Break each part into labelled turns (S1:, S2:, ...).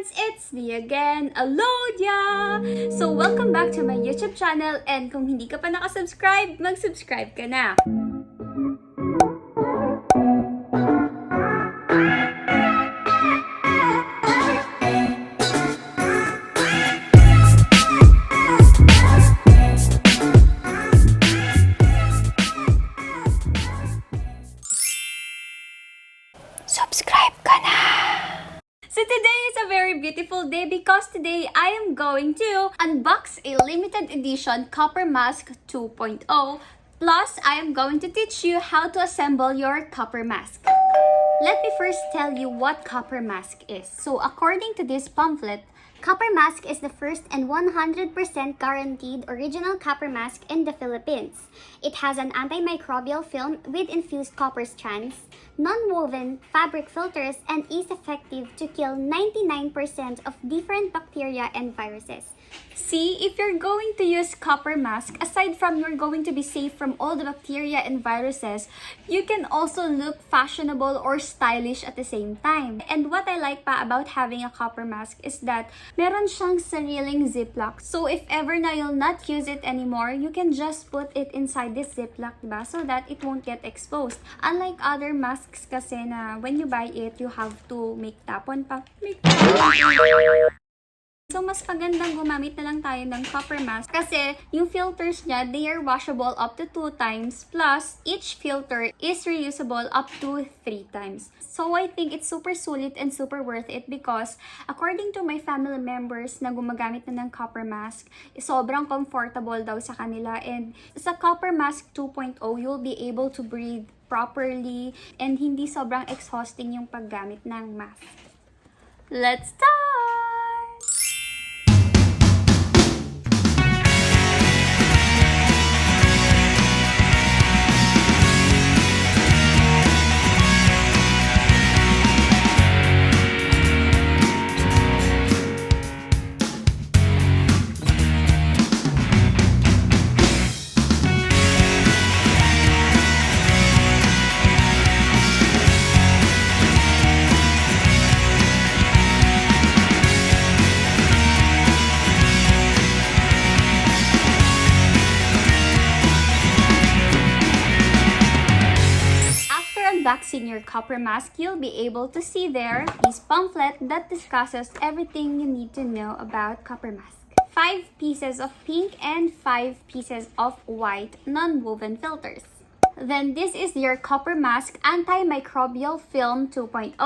S1: friends! It's me again, Alodia! So, welcome back to my YouTube channel, and kung hindi ka pa nakasubscribe, mag-subscribe ka na! Subscribe ka na! So today is a very beautiful day because today I am going to unbox a limited edition CopperMask 2.0. Plus, I am going to teach you how to assemble your CopperMask. Let me first tell you what CopperMask is. So according to this pamphlet, CopperMask is the first and 100% guaranteed original copper mask in the Philippines. It has an antimicrobial film with infused copper strands, non-woven fabric filters, and is effective to kill 99% of different bacteria and viruses. See, if you're going to use CopperMask, aside from you're going to be safe from all the bacteria and viruses, you can also look fashionable or stylish at the same time. And what I like pa about having a CopperMask is that meron siyang sariling ziplock. So if ever na you'll not use it anymore, you can just put it inside this ziplock, diba? So that it won't get exposed. Unlike other masks kasi na when you buy it, you have to make tapon pa. So, mas magandang gumamit na lang tayo ng CopperMask kasi yung filters niya, they are washable up to 2 times plus each filter is reusable up to 3 times. So, I think it's super sulit and super worth it because according to my family members na gumagamit na ng CopperMask, sobrang comfortable daw sa kanila, and sa CopperMask 2.0, you'll be able to breathe properly and hindi sobrang exhausting yung paggamit ng mask. Let's start! Unboxing your CopperMask, you'll be able to see there this pamphlet that discusses everything you need to know about CopperMask. 5 pieces of pink and 5 pieces of white non-woven filters. Then this is your CopperMask Antimicrobial Film 2.0.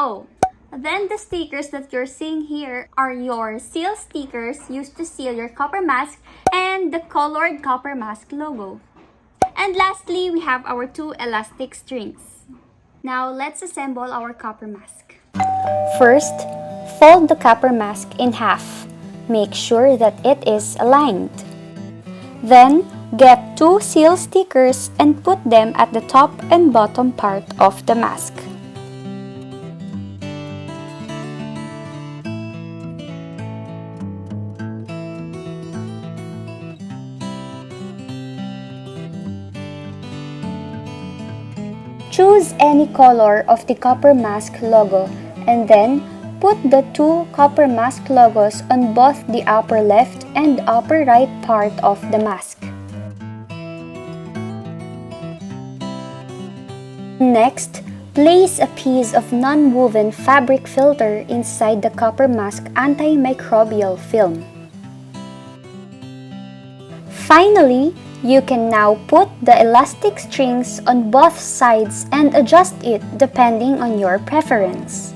S1: Then the stickers that you're seeing here are your seal stickers used to seal your CopperMask and the colored CopperMask logo. And lastly, we have our 2 elastic strings. Now, let's assemble our CopperMask. First, fold the CopperMask in half. Make sure that it is aligned. Then, get 2 seal stickers and put them at the top and bottom part of the mask. Choose any color of the CopperMask logo and then put the 2 CopperMask logos on both the upper left and upper right part of the mask. Next, place a piece of non-woven fabric filter inside the CopperMask antimicrobial film. Finally, you can now put the elastic strings on both sides and adjust it depending on your preference.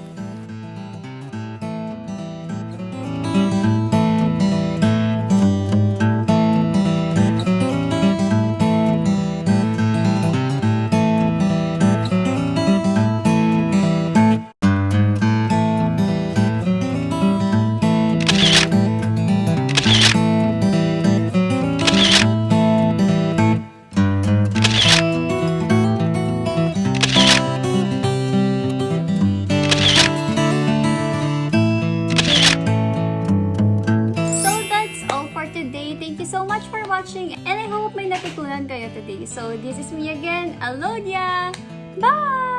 S1: Watching, and I hope may natutunan kayo today. So, this is me again, Alodia! Bye!